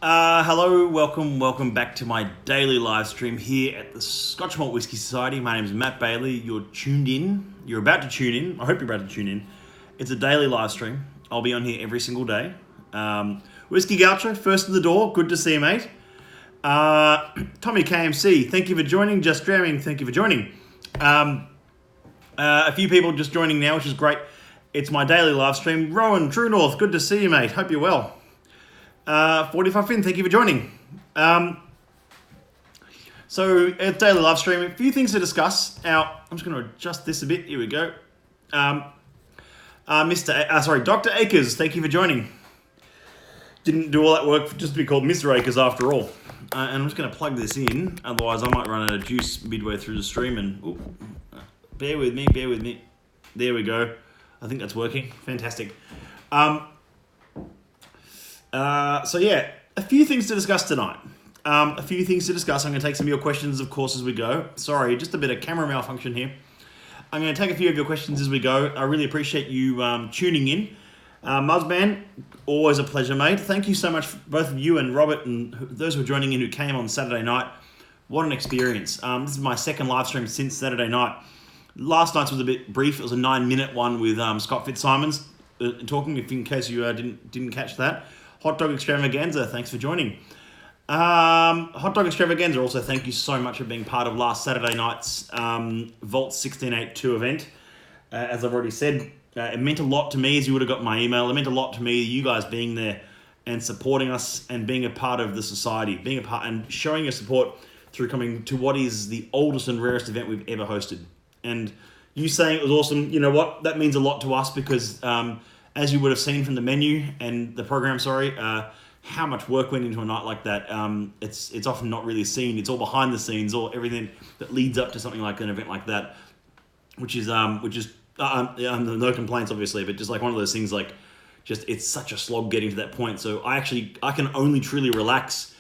Hello, welcome back to my daily live stream here at the Scotch Malt Whisky Society. My name is Matt Bailey. You're tuned in. You're about to tune in. I hope you're about to tune in. It's a daily live stream. I'll be on here every single day. Whiskey Gaucho, first to the door. Good to see you, mate. Tommy KMC, thank you for joining. Just Jamming, thank you for joining. A few people just joining now, which is great. It's my daily live stream. Rowan, True North, good to see you, mate. Hope you're well. 45 Finn, thank you for joining. So, it's daily live stream. A few things to discuss. I'm just going to adjust this a bit. Here we go. Dr. Akers, thank you for joining. Didn't do all that work just to be called Mr. Akers after all. And I'm just going to plug this in. Otherwise, I might run out of juice midway through the stream. And bear with me. There we go. I think that's working. Fantastic. A few things to discuss tonight. I'm going to take some of your questions, of course, as we go. Sorry, just a bit of camera malfunction here. I'm going to take a few of your questions as we go. I really appreciate you tuning in. Muzman, always a pleasure, mate. Thank you so much, both of you and Robert, and those who are joining in who came on Saturday night. What an experience. This is my second live stream since Saturday night. Last night's was a bit brief. It was a 9-minute one with Scott Fitzsimons talking, if in case you didn't catch that. Hot Dog Extravaganza, thanks for joining. Hot Dog Extravaganza, also thank you so much for being part of last Saturday night's Vault 1682 event. As I've already said, it meant a lot to me, as you would have got my email. It meant a lot to me, you guys being there and supporting us and being a part of the society, being a part and showing your support through coming to what is the oldest and rarest event we've ever hosted. And you saying it was awesome, you know what? That means a lot to us because as you would have seen from the menu and the program, how much work went into a night like that. It's often not really seen. It's all behind the scenes, all everything that leads up to something like an event like that, which is no complaints obviously, but just like one of those things it's such a slog getting to that point. So I can only truly relax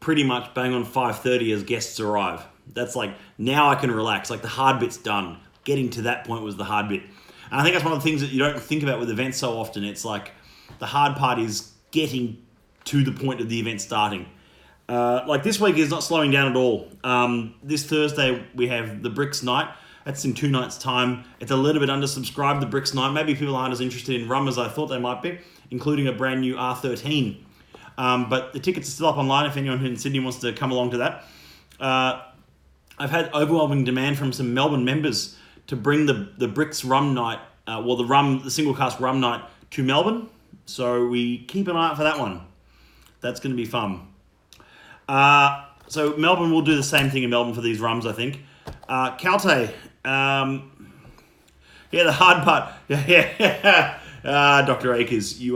pretty much bang on 5:30 as guests arrive. That's like, now I can relax. Like the hard bit's done. Getting to that point was the hard bit. And I think that's one of the things that you don't think about with events so often. It's like the hard part is getting to the point of the event starting. Like this week is not slowing down at all. This Thursday we have the Bricks Night. That's in 2 nights' time. It's a little bit undersubscribed, the Bricks Night. Maybe people aren't as interested in rum as I thought they might be, including a brand new R13. But the tickets are still up online if anyone in Sydney wants to come along to that. I've had overwhelming demand from some Melbourne members to bring the Bricks Rum Night, the single cask rum night to Melbourne. So we keep an eye out for that one. That's going to be fun. So Melbourne will do the same thing in Melbourne for these rums, I think. Calte, the hard part. Dr. Akers, you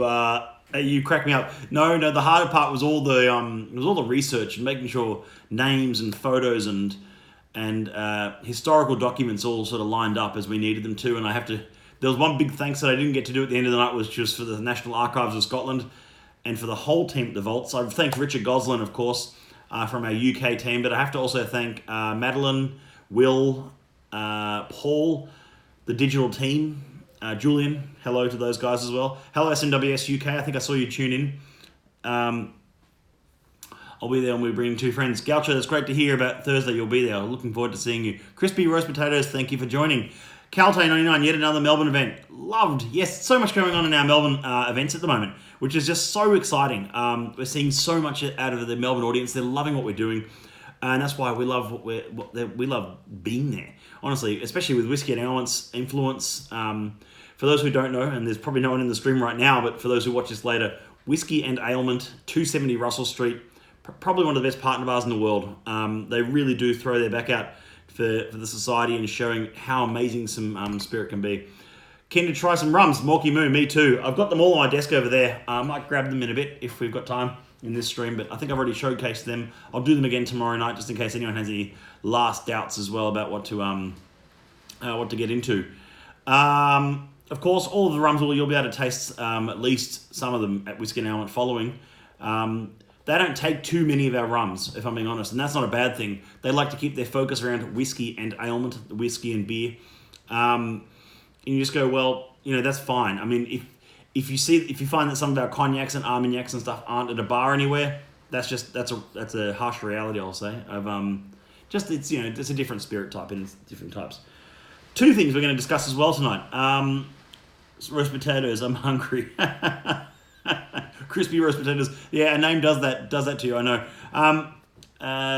crack me up. No, the harder part was all the research and making sure names and photos and historical documents all sort of lined up as we needed them to. And there was one big thanks that I didn't get to do at the end of the night, was just for the National Archives of Scotland and for the whole team at the Vault. So I've thanked Richard Goslin, of course, from our UK team, but I have to also thank Madeline, Will, Paul, the digital team, Julian. Hello to those guys as well. Hello SMWS UK. I think I saw you tune in. I'll be there when we bring 2 friends. Gaucho, that's great to hear about Thursday. You'll be there. Looking forward to seeing you. Crispy Roast Potatoes, thank you for joining. Calte99, yet another Melbourne event. Loved. Yes, so much going on in our Melbourne events at the moment, which is just so exciting. We're seeing so much out of the Melbourne audience. They're loving what we're doing. And that's why we love we love being there. Honestly, especially with Whiskey and Ailment's influence. For those who don't know, and there's probably no one in the stream right now, but for those who watch this later, Whiskey and Ailment, 270 Russell Street, probably one of the best partner bars in the world. They really do throw their back out for the society and showing how amazing some spirit can be. Keen to try some rums, Morky Moo, me too. I've got them all on my desk over there. I might grab them in a bit if we've got time in this stream, but I think I've already showcased them. I'll do them again tomorrow night just in case anyone has any last doubts as well about what to get into. Of course, all of the rums you'll be able to taste at least some of them at Whiskey and Ailment following. They don't take too many of our rums, if I'm being honest, and that's not a bad thing. They like to keep their focus around whiskey and ailment, whiskey and beer. And you just go, well, that's fine. I mean, if you find that some of our cognacs and armagnacs and stuff aren't at a bar anywhere, that's a harsh reality, I'll say. Of just it's it's a different spirit type and it's different types. Two things we're going to discuss as well tonight. Roast potatoes. I'm hungry. Crispy roast potatoes. Yeah, a name does that to you. I know.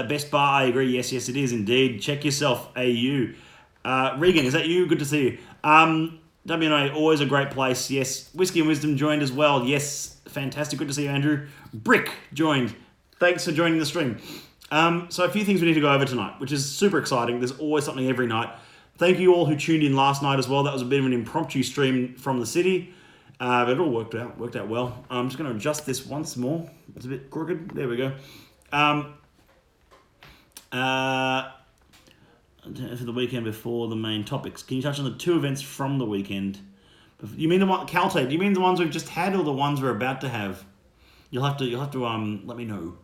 Best bar. I agree. Yes, it is indeed. Check yourself, AU. Regan, is that you? Good to see you. WNA, always a great place. Yes. Whiskey and Wisdom joined as well. Yes, fantastic. Good to see you, Andrew. Brick joined. Thanks for joining the stream. So a few things we need to go over tonight, which is super exciting. There's always something every night. Thank you all who tuned in last night as well. That was a bit of an impromptu stream from the city. But it all worked out well. I'm just going to adjust this once more. It's a bit crooked. There we go. For the weekend before the main topics, can you touch on the two events from the weekend? You mean the one, Calte? Do you mean the ones we've just had or the ones we're about to have? You'll have to let me know.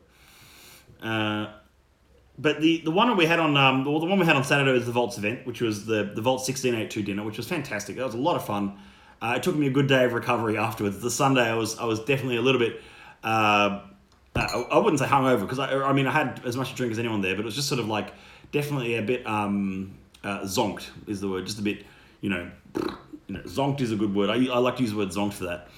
But the one that we had on the one we had on Saturday was the Vaults event, which was the Vault 1682 dinner, which was fantastic. That was a lot of fun. It took me a good day of recovery afterwards. The Sunday I was definitely a little bit I wouldn't say hungover because I had as much to drink as anyone there, but it was just sort of like definitely a bit zonked is the word, just a bit zonked is a good word. I like to use the word zonked for that.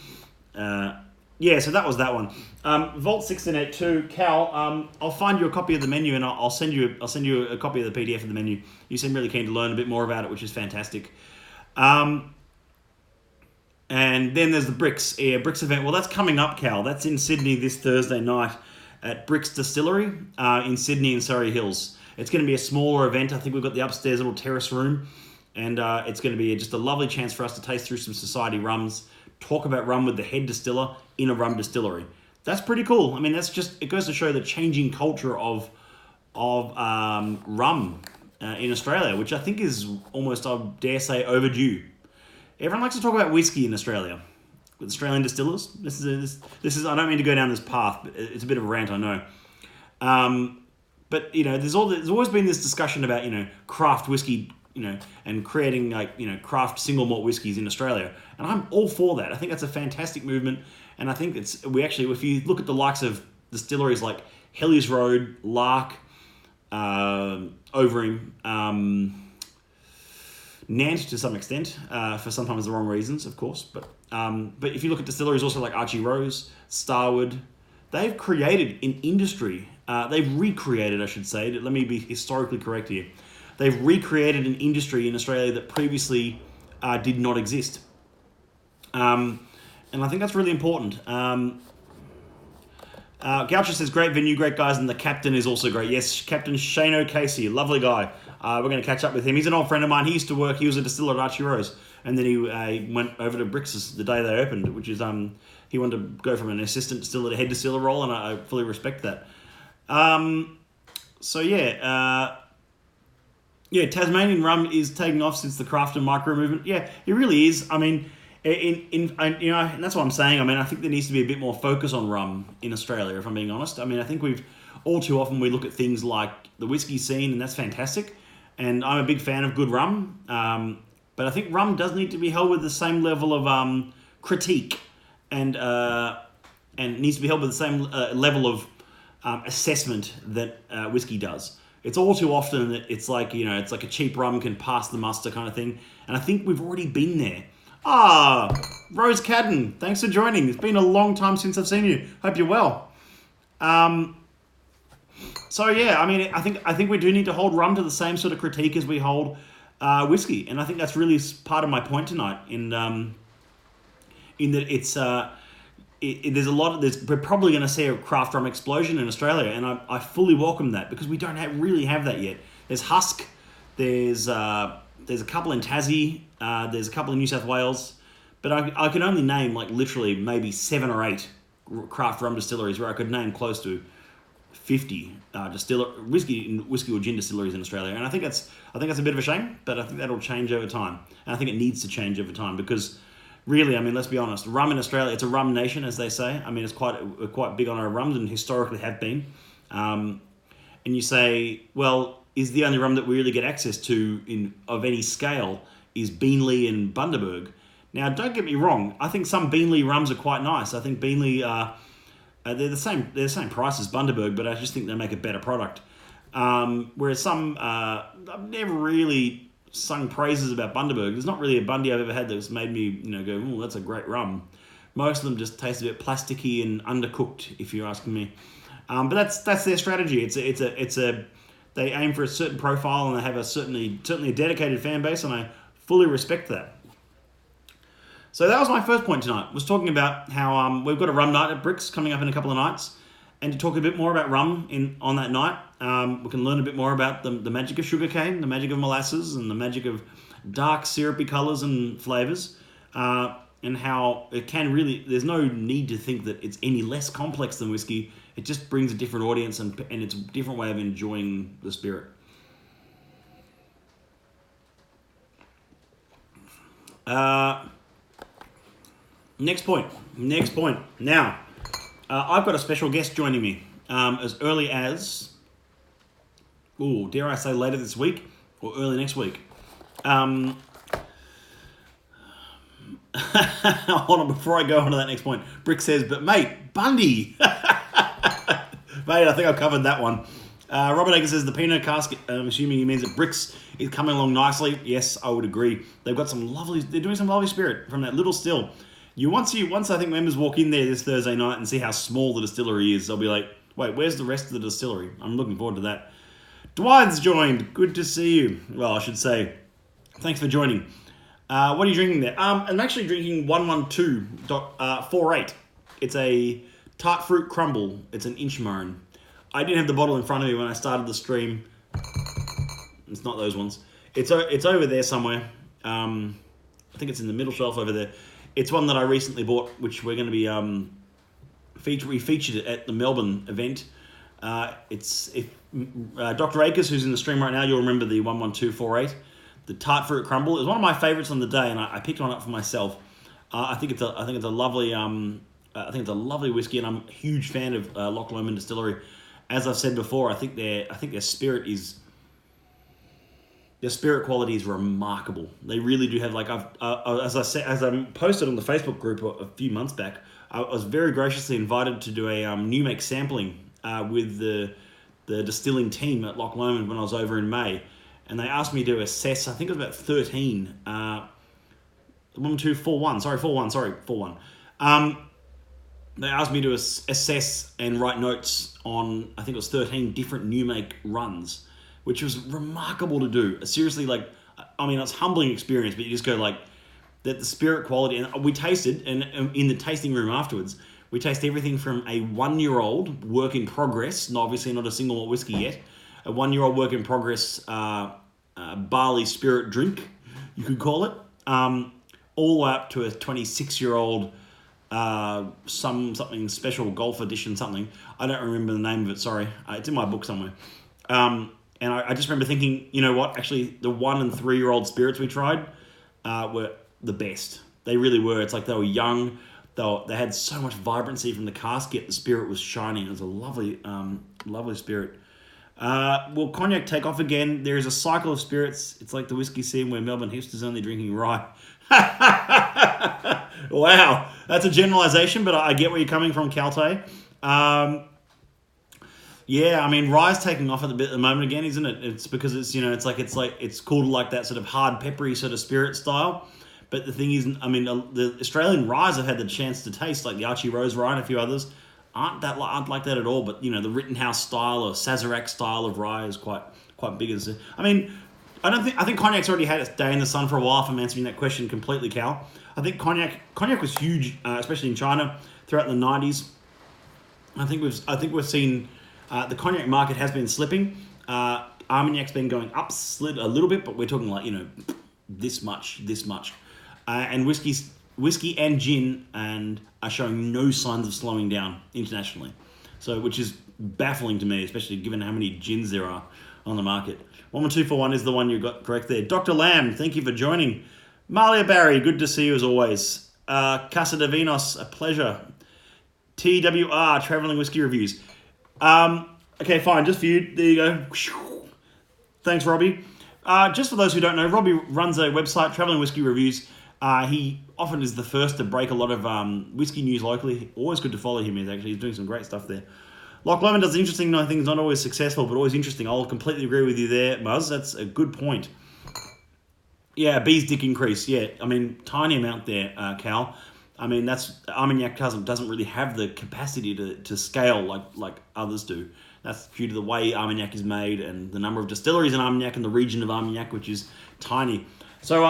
Yeah, so that was that one. Vault 1682, Cal. I'll find you a copy of the menu and I'll send you a copy of the PDF of the menu. You seem really keen to learn a bit more about it, which is fantastic. And then there's the Bricks event. Well, that's coming up, Cal. That's in Sydney this Thursday night at Bricks Distillery in Sydney in Surrey Hills. It's going to be a smaller event. I think we've got the upstairs little terrace room, and it's going to be just a lovely chance for us to taste through some society rums, talk about rum with the head distiller in a rum distillery. That's pretty cool. I mean, it goes to show the changing culture of rum in Australia, which I think is almost, I dare say, overdue. Everyone likes to talk about whiskey in Australia with Australian distillers. This is. I don't mean to go down this path, but it's a bit of a rant, I know. But there's always been this discussion about craft whiskey, and creating craft single malt whiskies in Australia, and I'm all for that. I think that's a fantastic movement, and I think if you look at the likes of distilleries like Helles Road, Lark, Overeem, Nant to some extent, for sometimes the wrong reasons, of course. But if you look at distilleries also like Archie Rose, Starwood, they've created an industry. They've recreated, I should say. Let me be historically correct here. They've recreated an industry in Australia that previously did not exist. And I think that's really important. Goucher says, great venue, great guys, and the captain is also great. Yes, Captain Shane O'Casey, lovely guy. We're going to catch up with him. He's an old friend of mine. He used to work, he was a distiller at Archie Rose, and then he went over to Bricks the day they opened, which is, he wanted to go from an assistant distiller to head distiller role, and I fully respect that. Tasmanian rum is taking off since the craft and micro movement. Yeah, it really is. I mean, and that's what I'm saying. I mean, I think there needs to be a bit more focus on rum in Australia, if I'm being honest. I mean, I think all too often we look at things like the whiskey scene, and that's fantastic. And I'm a big fan of good rum. But I think rum does need to be held with the same level of critique, and it needs to be held with the same level of assessment that whiskey does. It's all too often that it's like a cheap rum can pass the muster kind of thing. And I think we've already been there. Rose Cadden, thanks for joining. It's been a long time since I've seen you. Hope you're well. So yeah, I mean, I think we do need to hold rum to the same sort of critique as we hold whiskey, and I think that's really part of my point tonight. In that it's we're probably going to see a craft rum explosion in Australia, and I fully welcome that because we don't really have that yet. There's Husk, there's a couple in Tassie, there's a couple in New South Wales, but I can only name like literally maybe 7 or 8 craft rum distilleries where I could name close to 50 whiskey or gin distilleries in Australia, and I think that's a bit of a shame, but I think that'll change over time, and I think it needs to change over time because really, I mean, let's be honest, rum in Australia, it's a rum nation, as they say. I mean, it's quite big on our rums and historically have been. And you say, well, is the only rum that we really get access to of any scale is Beanley and Bundaberg. Now, don't get me wrong. I think some Beanley rums are quite nice. I think Beanley They're the same. They're the same price as Bundaberg, but I just think they make a better product. Whereas some, I've never really sung praises about Bundaberg. There's not really a Bundy I've ever had that's made me, go, oh, that's a great rum. Most of them just taste a bit plasticky and undercooked, if you're asking me. But that's their strategy. They aim for a certain profile and they have certainly a dedicated fan base, and I fully respect that. So that was my first point tonight. Was talking about how we've got a rum night at Bricks coming up in a couple of nights, and to talk a bit more about rum on that night. We can learn a bit more about the magic of sugarcane, the magic of molasses, and the magic of dark syrupy colours and flavours, and how it can really. There's no need to think that it's any less complex than whiskey. It just brings a different audience and it's a different way of enjoying the spirit. Next point. Now, I've got a special guest joining me as early as, dare I say later this week or early next week. Hold on, before I go on to that next point. Brick says, but mate, Bundy. Mate, I think I've covered that one. Robert Akers says the Pinot cask, I'm assuming he means that Bricks is coming along nicely. Yes, I would agree. They're doing some lovely spirit from that little still. Once I think members walk in there this Thursday night and see how small the distillery is, they'll be like, wait, where's the rest of the distillery? I'm looking forward to that. Dwight's joined. Good to see you. Well, I should say, thanks for joining. What are you drinking there? I'm actually drinking 112.48. It's a tart fruit crumble. It's an Inchmurrin. I didn't have the bottle in front of me when I started the stream. It's not those ones. It's over there somewhere. I think it's in the middle shelf over there. It's one that I recently bought, which we're going to be we featured it at the Melbourne event. Dr. Akers, who's in the stream right now, you'll remember the 11248. The tart fruit crumble is one of my favourites on the day, and I picked one up for myself. I think it's a lovely whiskey, and I'm a huge fan of Loch Lomond Distillery. As I've said before, I think their spirit is. Their spirit quality is remarkable. They really do have, as I posted on the Facebook group a few months back, I was very graciously invited to do a new make sampling with the distilling team at Loch Lomond when I was over in May, and they asked me to assess. I think it was about 13. 41. They asked me to assess and write notes on, I think it was 13 different new make runs, which was remarkable to do. Seriously, it's a humbling experience, but you just go that the spirit quality, and we tasted, and in the tasting room afterwards, we tasted everything from a 1-year-old work in progress, obviously not a single malt whiskey yet, a 1-year-old work in progress barley spirit drink, you could call it, all the way up to a 26-year-old something special golf edition something. I don't remember the name of it, sorry. It's in my book somewhere. And I just remember thinking, you know what, actually the 1 and 3-year-old spirits we tried were the best. They really were. It's like they were young. They had so much vibrancy from the cask, yet the spirit was shining. It was a lovely spirit. Will cognac take off again? There is a cycle of spirits. It's like the whiskey scene where Melbourne hipsters only drinking rye. Wow, that's a generalization, but I get where you're coming from, Calte. Yeah, I mean, rye's taking off at the moment again, isn't it? It's because it's it's called like that sort of hard peppery sort of spirit style. But the thing is, I mean, the Australian ryes I've had the chance to taste, like the Archie Rose rye and a few others, aren't like that at all. But the Rittenhouse style or Sazerac style of rye is quite big. I mean, I think cognac's already had its day in the sun for a while. If I'm answering that question completely, Cal. I think cognac was huge, especially in China throughout the 90s. I think we've seen the cognac market has been slipping. Armagnac's been going up, slid a little bit, but we're talking this much. And whiskey and gin are showing no signs of slowing down internationally. So, which is baffling to me, especially given how many gins there are on the market. 11241 is the one you got correct there. Dr. Lamb, thank you for joining. Malia Barry, good to see you as always. Casa de Vinos, a pleasure. TWR, Travelling Whiskey Reviews. Okay, fine, just for you. There you go. Thanks, Robbie. Just for those who don't know, Robbie runs a website, Travelling Whiskey Reviews. He often is the first to break a lot of whiskey news locally. Always good to follow him. He's doing some great stuff there. Loch Lomond does interesting things, not always successful, but always interesting. I'll completely agree with you there, Muzz. That's a good point. Yeah, B's dick increase. Yeah, I mean, tiny amount there, Cal. I mean, Armagnac doesn't really have the capacity to scale like others do. That's due to the way Armagnac is made and the number of distilleries in Armagnac and the region of Armagnac, which is tiny. So,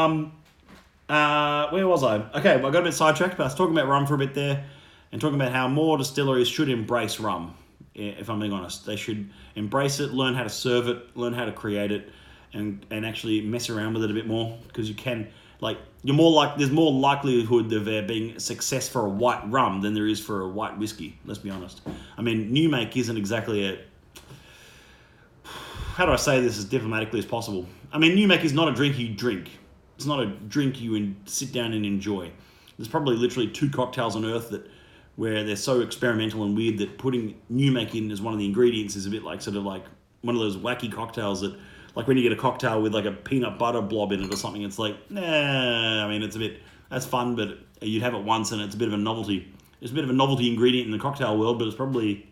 where was I? Okay, well, I got a bit sidetracked, but I was talking about rum for a bit there and talking about how more distilleries should embrace rum, if I'm being honest. They should embrace it, learn how to serve it, learn how to create it, and actually mess around with it a bit more, because you can, there's more likelihood of there being success for a white rum than there is for a white whiskey, let's be honest. I mean, new make isn't exactly how do I say this as diplomatically as possible? I mean, new make is not a drink you drink. It's not a drink you sit down and enjoy. There's probably literally 2 cocktails on earth where they're so experimental and weird that putting new make in as one of the ingredients is a bit like one of those wacky cocktails that, like when you get a cocktail with like a peanut butter blob in it or something, it's like, I mean, that's fun, but you'd have it once and it's a bit of a novelty. It's a bit of a novelty ingredient in the cocktail world, but it's probably,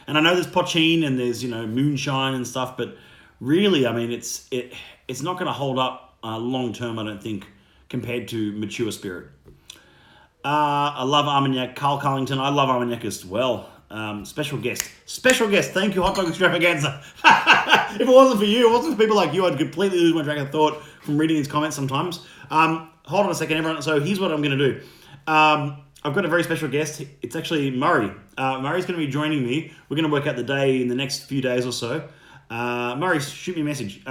and I know there's pochine and there's, moonshine and stuff, but really, I mean, it's not going to hold up long term, I don't think, compared to mature spirit. I love Armagnac. Carl Carlington, I love Armagnac as well. Special guest. Thank you, Hot Dog Extravaganza. If it wasn't for you, it wasn't for people like you, I'd completely lose my track of thought from reading these comments sometimes. Hold on a second, everyone. So here's what I'm going to do. I've got a very special guest. It's actually Murray. Murray's going to be joining me. We're going to work out the day in the next few days or so. Murray, shoot me a message.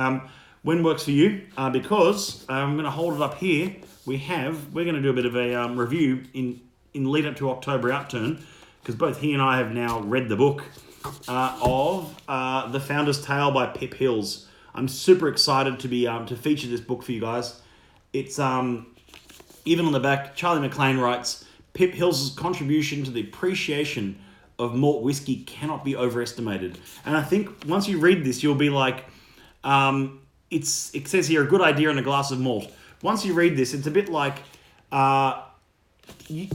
When works for you? Because I'm going to hold it up here. We're going to do a bit of a review in lead up to October Outturn, because both he and I have now read the book of The Founder's Tale by Pip Hills. I'm super excited to be to feature this book for you guys. It's even on the back, Charlie McLean writes, Pip Hills' contribution to the appreciation of malt whiskey cannot be overestimated. And I think once you read this, you'll be like, it says here, a good idea in a glass of malt. Once you read this, it's a bit like, I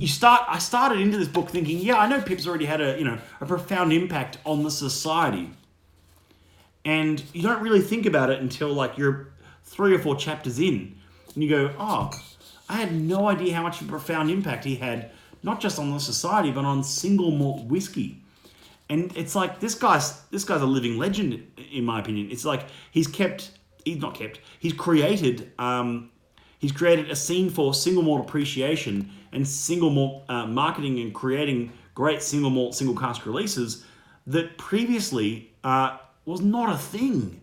started into this book thinking, yeah, I know Pip's already had a profound impact on the society. And you don't really think about it until like you're 3 or 4 chapters in. And you go, oh, I had no idea how much of a profound impact he had, not just on the society, but on single malt whiskey. And it's like, this guy's a living legend, in my opinion. It's like he's created a scene for single malt appreciation and single malt marketing and creating great single malt, single cask releases that previously was not a thing.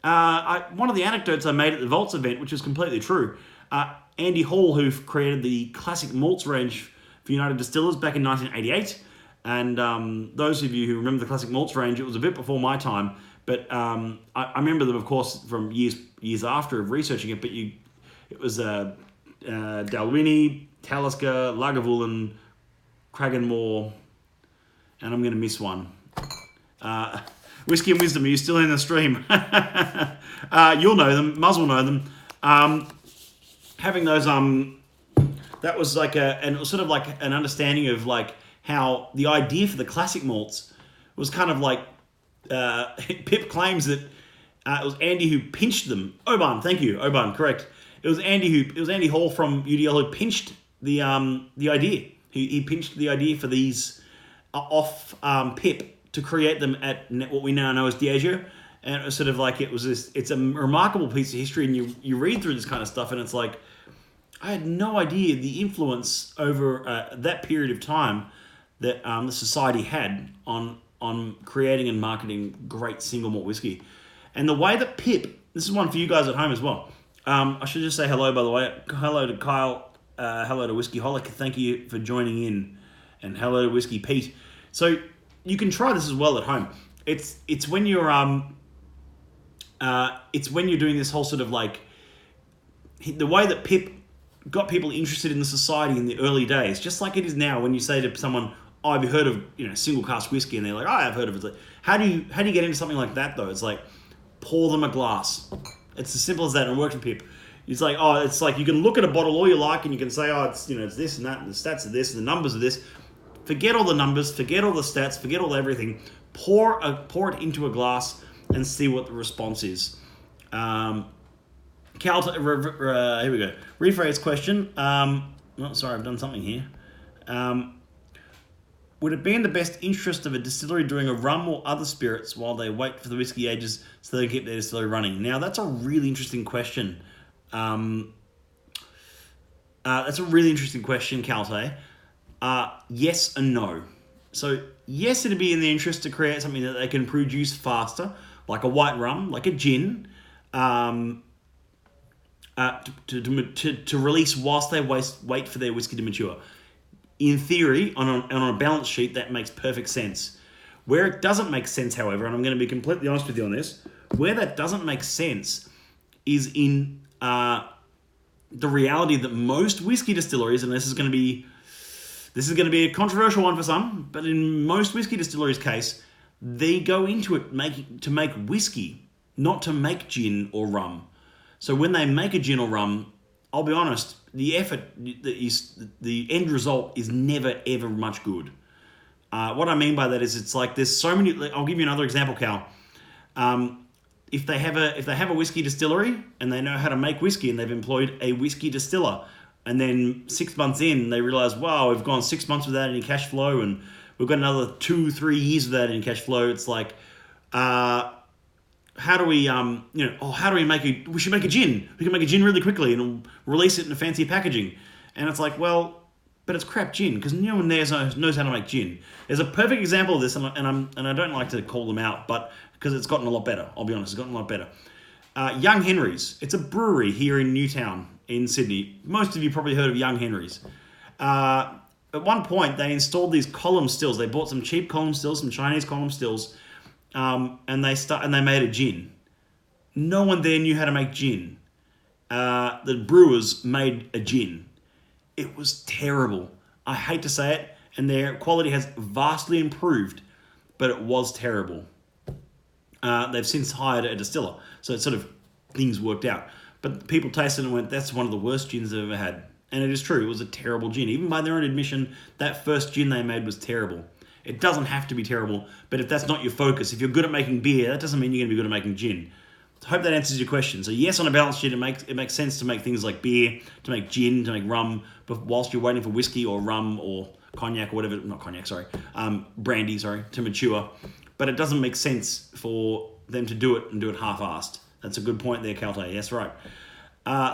One of the anecdotes I made at the Vaults event, which is completely true, Andy Hall, who created the classic malts range for United Distillers back in 1988, and those of you who remember the classic malts range, it was a bit before my time, but I remember them, of course, from years after of researching it, but it was Dalwhinnie, Talisker, Lagavulin, Cragganmore, and I'm going to miss one. Whiskey and Wisdom, are you still in the stream? You'll know them. Muzz will know them. Having those, that was like and it was sort of like an understanding of like how the idea for the classic malts was kind of like, Pip claims that it was Andy who pinched them. Oban, thank you. Oban, correct. It was Andy Hall from UDL who pinched the idea. He pinched the idea for these off Pip to create them at what we now know as Diageo. And it was sort of like, it's a remarkable piece of history, and you read through this kind of stuff and it's like, I had no idea the influence over that period of time that the society had on creating and marketing great single malt whiskey. And the way that Pip, this is one for you guys at home as well. I should just say hello, by the way. Hello to Kyle. Hello to Whiskey Holic. Thank you for joining in. And hello to Whiskey Pete. So you can try this as well at home. It's when you're doing this whole sort of like, the way that Pip got people interested in the society in the early days, just like it is now when you say to someone, oh, have you heard of single cask whiskey? And they're like, oh, I've heard of it. It's like, how do you get into something like that though? It's like, pour them a glass. It's as simple as that, and it worked with Pip. It's like, oh, it's like you can look at a bottle all you like and you can say, oh, it's, it's this and that and the stats are this and the numbers are this. Forget all the numbers, forget all the stats, forget all everything. Pour it into a glass and see what the response is. Cal, here we go. Rephrase question. Sorry, I've done something here. Would it be in the best interest of a distillery doing a rum or other spirits while they wait for the whiskey ages so they can keep their distillery running? Now, that's a really interesting question. That's a really interesting question, Calte. Yes and no. So, yes, it'd be in the interest to create something that they can produce faster, like a white rum, like a gin, to release whilst they wait for their whiskey to mature. In theory, on a balance sheet, that makes perfect sense. Where it doesn't make sense, however, and I'm going to be completely honest with you on this, where that doesn't make sense is in the reality that most whiskey distilleries, and this is going to be a controversial one for some, but in most whiskey distilleries' case, they go into it to make whiskey, not to make gin or rum. So when they make a gin or rum, I'll be honest, the end result is never ever much good. What I mean by that is it's like there's so many. I'll give you another example, Cal. If they have a whiskey distillery and they know how to make whiskey and they've employed a whiskey distiller, and then 6 months in they realize, wow, we've gone 6 months without any cash flow, and we've got another 2-3 years without any cash flow. It's like, how do we, we should make a gin. We can make a gin really quickly and release it in a fancy packaging. And it's like, well, but it's crap gin because no one there knows how to make gin. There's a perfect example of this, and I don't like to call them out, but because it's gotten a lot better. I'll be honest, it's gotten a lot better. Young Henry's. It's a brewery here in Newtown in Sydney. Most of you probably heard of Young Henry's. At one point, they installed these column stills. They bought some cheap column stills, some Chinese column stills, and they made a gin. No one there knew how to make gin. The brewers made a gin. It was terrible. I hate to say it, and their quality has vastly improved, but it was terrible. They've since hired a distiller, so it sort of things worked out. But people tasted it and went, that's one of the worst gins I've ever had. And it is true, it was a terrible gin. Even by their own admission, that first gin they made was terrible. It doesn't have to be terrible, but if that's not your focus, if you're good at making beer, that doesn't mean you're going to be good at making gin. I hope that answers your question. So yes, on a balance sheet, it makes sense to make things like beer, to make gin, to make rum, but whilst you're waiting for whiskey or rum or cognac or whatever, not cognac, sorry, brandy, to mature. But it doesn't make sense for them to do it and do it half-assed. That's a good point there, Calte. Yes, right.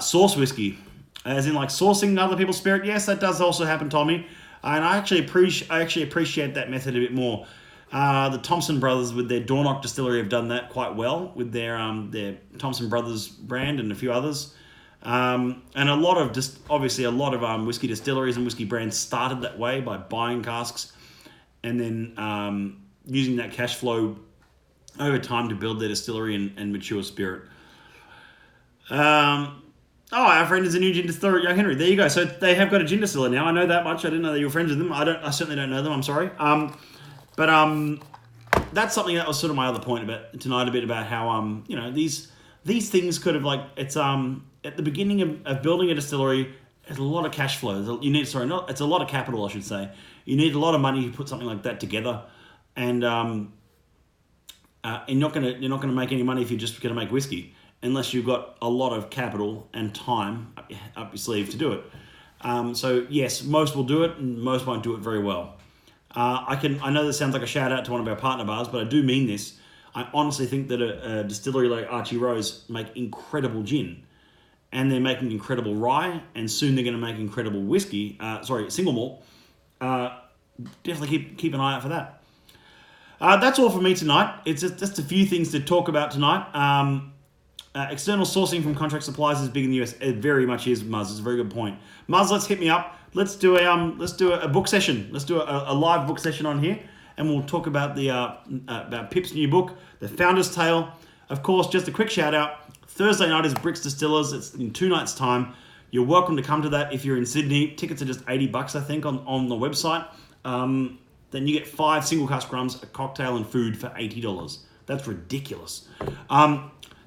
Source whiskey, as in like sourcing other people's spirit. Yes, that does also happen, Tommy. And I actually appreciate that method a bit more. The Thompson Brothers with their Dornoch distillery have done that quite well with their Thompson Brothers brand and a few others. And a lot of whiskey distilleries and whiskey brands started that way by buying casks and then using that cash flow over time to build their distillery and mature spirit. Our friend is a new gin distiller at Young Henry. There you go. So they have got a gin distiller now. I know that much. I didn't know that you were friends with them. I certainly don't know them. I'm sorry. But that's something that was sort of my other point about tonight, a bit about how these things could have it's at the beginning of building a distillery, it's a lot of cash flow. It's a lot of capital, I should say. You need a lot of money to put something like that together, and you're not gonna make any money if you're just gonna make whiskey, unless you've got a lot of capital and time up your sleeve to do it. So yes, most will do it, and most won't do it very well. I know this sounds like a shout out to one of our partner bars, but I do mean this. I honestly think that a distillery like Archie Rose make incredible gin, and they're making incredible rye, and soon they're going to make incredible whiskey. Single malt. Definitely keep an eye out for that. That's all for me tonight. It's just a few things to talk about tonight. External sourcing from contract suppliers is big in the US. It very much is, Muzz. It's a very good point. Muzz, let's hit me up. Let's do a book session. Let's do a live book session on here, and we'll talk about about Pip's new book, The Founder's Tale. Of course, just a quick shout out. Thursday night is Bricks Distillers. It's in 2 nights' time. You're welcome to come to that if you're in Sydney. Tickets are just $80, I think, on the website. Then you get 5 single cask rums, a cocktail, and food for $80. That's ridiculous.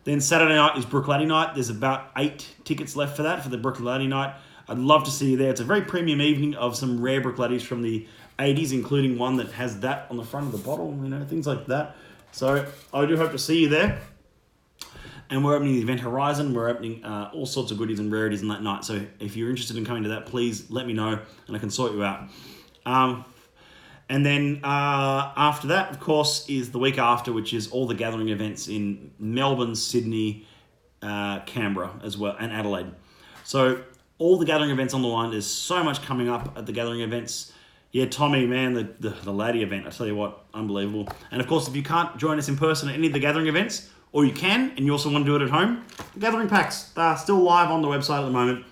Then Saturday night is Brooklady night. There's about 8 tickets left for that, for the Brooklady night. I'd love to see you there. It's a very premium evening of some rare Brookladys from the 80s, including one that has that on the front of the bottle, things like that. So I do hope to see you there. And we're opening the Event Horizon. We're opening all sorts of goodies and rarities on that night. So if you're interested in coming to that, please let me know and I can sort you out. And then after that, of course, is the week after, which is all the gathering events in Melbourne, Sydney, Canberra as well, and Adelaide. So all the gathering events on the line. There's so much coming up at the gathering events. Yeah, Tommy, man, the laddie event, I tell you what, unbelievable. And of course, if you can't join us in person at any of the gathering events, or you can, and you also want to do it at home, the gathering packs are still live on the website at the moment.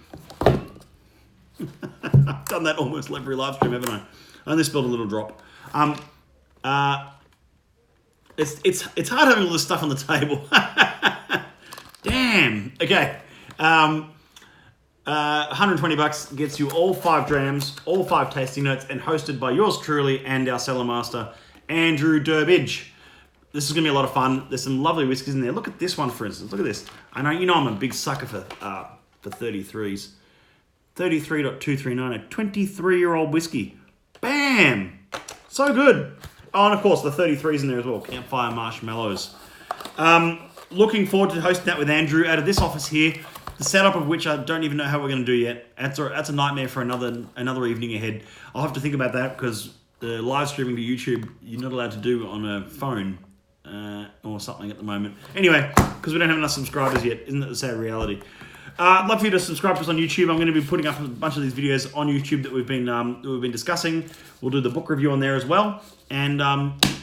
I've done that almost every live stream, haven't I? I only spilled a little drop. It's hard having all this stuff on the table. Damn. Okay. $120 gets you all 5 drams, all 5 tasting notes, and hosted by yours truly and our cellar master, Andrew Durbidge. This is going to be a lot of fun. There's some lovely whiskies in there. Look at this one, for instance. Look at this. I know I'm a big sucker for 33s. 33.239, a 23-year-old whiskey. Bam! So good. Oh, and of course, the 33s in there as well. Campfire Marshmallows. Looking forward to hosting that with Andrew out of this office here. The setup of which I don't even know how we're going to do yet. That's a nightmare for another evening ahead. I'll have to think about that because the live streaming to YouTube, you're not allowed to do on a phone or something at the moment. Anyway, because we don't have enough subscribers yet. Isn't that the sad reality? I'd love for you to subscribe to us on YouTube. I'm going to be putting up a bunch of these videos on YouTube that we've been discussing. We'll do the book review on there as well, and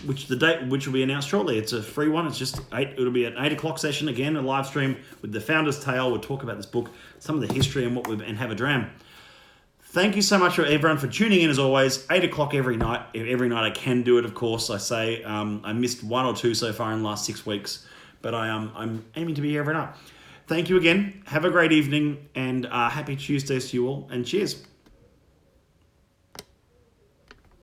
which will be announced shortly. It's a free one. It's just it'll be an 8 o'clock session again, a live stream with the Founder's Tale. We'll talk about this book, some of the history, and have a dram. Thank you so much for everyone for tuning in as always. 8 o'clock every night. Every night I can do it, of course. I say I missed 1 or 2 so far in the last 6 weeks, but I'm aiming to be here every night. Thank you again. Have a great evening and happy Tuesdays to you all, and cheers.